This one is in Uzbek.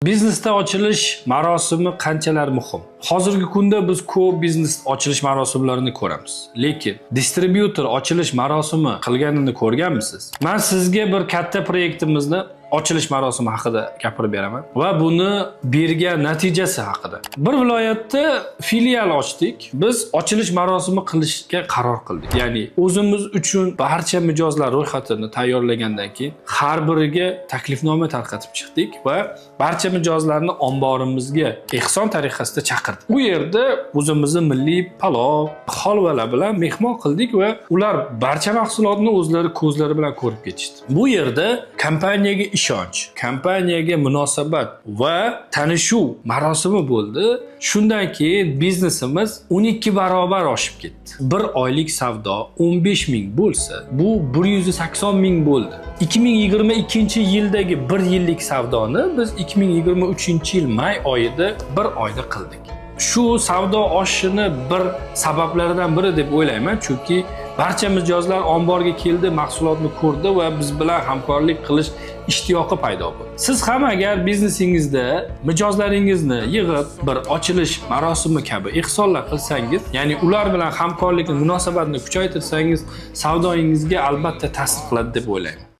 Biznesda ochilish marosimi qanchalar muhim? Hozirgi kunda biz ko'p biznes ochilish marosimlarini ko'ramiz. Lekin distributor ochilish marosimi qilganini ko'rganmisiz? Men sizga bir katta proyektimizni ochilish marosimi haqida gapirib beraman va buni bergan natijasi haqida. Bir viloyatda filial ochdik. Biz ochilish marosimi qilishga qaror qildik. Ya'ni o'zimiz uchun barcha mijozlar ro'yxatini tayyorlagandan keyin har biriga taklifnoma tarqatib chiqdik va barcha mijozlarni omborimizga ehson tariqasida chaqirdik. U yerda o'zimizning milliy palov, holvalar bilan mehmon qildik va ular barcha mahsulotni o'zlari ko'zlari bilan ko'rib ketishdi. Bu yerda kompaniyaga ishonch, kompaniyaga munosabat va tanishuv marosimi bo'ldi. Shundan keyin biznesimiz 12 barobar oshib ketdi. Bir oylik savdo 15 ming bo'lsa, bu 180 ming bo'ldi. 2022-yildagi 1 yillik savdoni biz 2023-yil may oyida bir oyda qildik. Shu savdo oshishini bir sabablaridan biri deb o'ylayman, chunki barcha mijozlar omborga keldi, mahsulotni ko'rdi va biz bilan hamkorlik qilish ishtiyoqi paydo bo'ldi. Siz ham agar biznesingizda mijozlaringizni yig'ib bir ochilish marosimi kabi ehsonlar qilsangiz, ya'ni ular bilan hamkorlikni, munosabatni kuchaytirsangiz, savdoingizga albatta ta'sir qiladi deb o'ylayman.